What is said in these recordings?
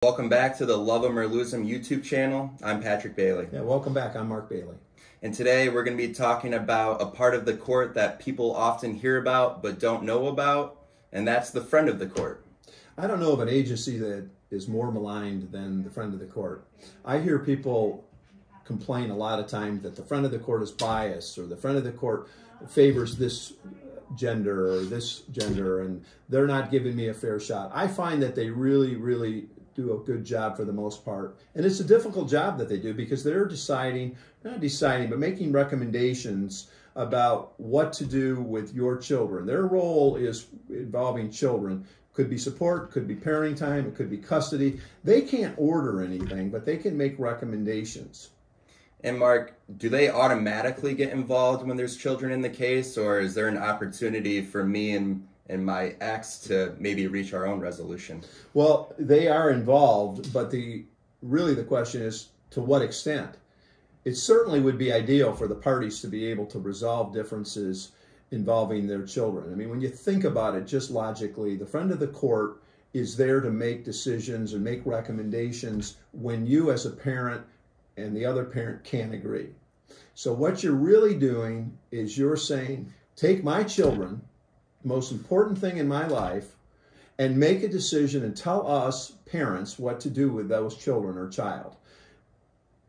Welcome back to the Love 'em or Lose 'em YouTube channel. I'm Patrick Bailey. Yeah, welcome back. I'm Mark Bailey. And today we're going to be talking about a part of the court that people often hear about but don't know about, and that's the friend of the court. I don't know of an agency that is more maligned than the friend of the court. I hear people complain a lot of times that the friend of the court is biased, or the friend of the court favors this gender or this gender, and they're not giving me a fair shot. I find that they really do a good job for the most part. And it's a difficult job that they do because they're not deciding, but making recommendations about what to do with your children. Their role is involving children. Could be support, could be parenting time, it could be custody. They can't order anything, but they can make recommendations. And Mark, do they automatically get involved when there's children in the case, or is there an opportunity for me and my ex to maybe reach our own resolution? Well, they are involved, but really the question is to what extent? It certainly would be ideal for the parties to be able to resolve differences involving their children. I mean, when you think about it just logically, the friend of the court is there to make decisions and make recommendations when you as a parent and the other parent can't agree. So what you're really doing is you're saying, take my children, the most important thing in my life, and make a decision and tell us parents what to do with those children or child.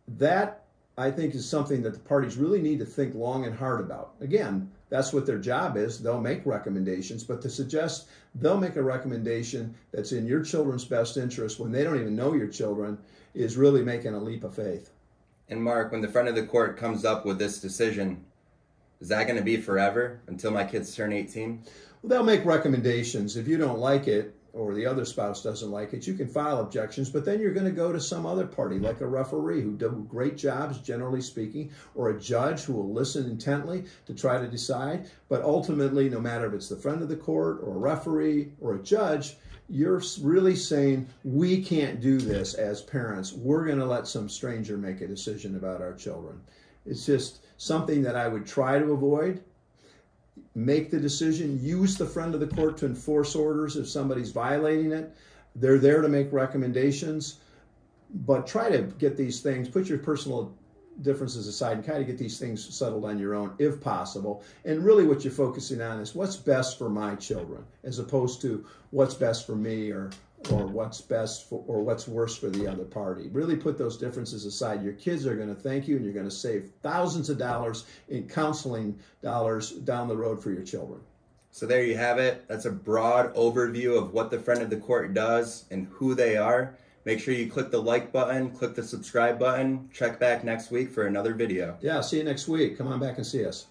That, I think, is something that the parties really need to think long and hard about. Again, that's what their job is. They'll make recommendations, but to suggest they'll make a recommendation that's in your children's best interest when they don't even know your children is really making a leap of faith. And Mark, when the friend of the court comes up with this decision, is that going to be forever until my kids turn 18? Well, they'll make recommendations. If you don't like it or the other spouse doesn't like it, you can file objections, but then you're going to go to some other party, like a referee who do great jobs, generally speaking, or a judge who will listen intently to try to decide. But ultimately, no matter if it's the friend of the court or a referee or a judge, you're really saying, we can't do this as parents. We're going to let some stranger make a decision about our children. It's just something that I would try to avoid. Make the decision, use the friend of the court to enforce orders if somebody's violating it. They're there to make recommendations, but try to get these things, put your personal differences aside and kind of get these things settled on your own if possible. And really what you're focusing on is what's best for my children, as opposed to what's best for me or what's best for, or what's worse for the other party. Really put those differences aside. Your kids are going to thank you, and you're going to save thousands of dollars in counseling dollars down the road for your children. So there you have it. That's a broad overview of what the friend of the court does and who they are. Make sure you click the like button, click the subscribe button. Check back next week for another video. Yeah, see you next week. Come on back and see us.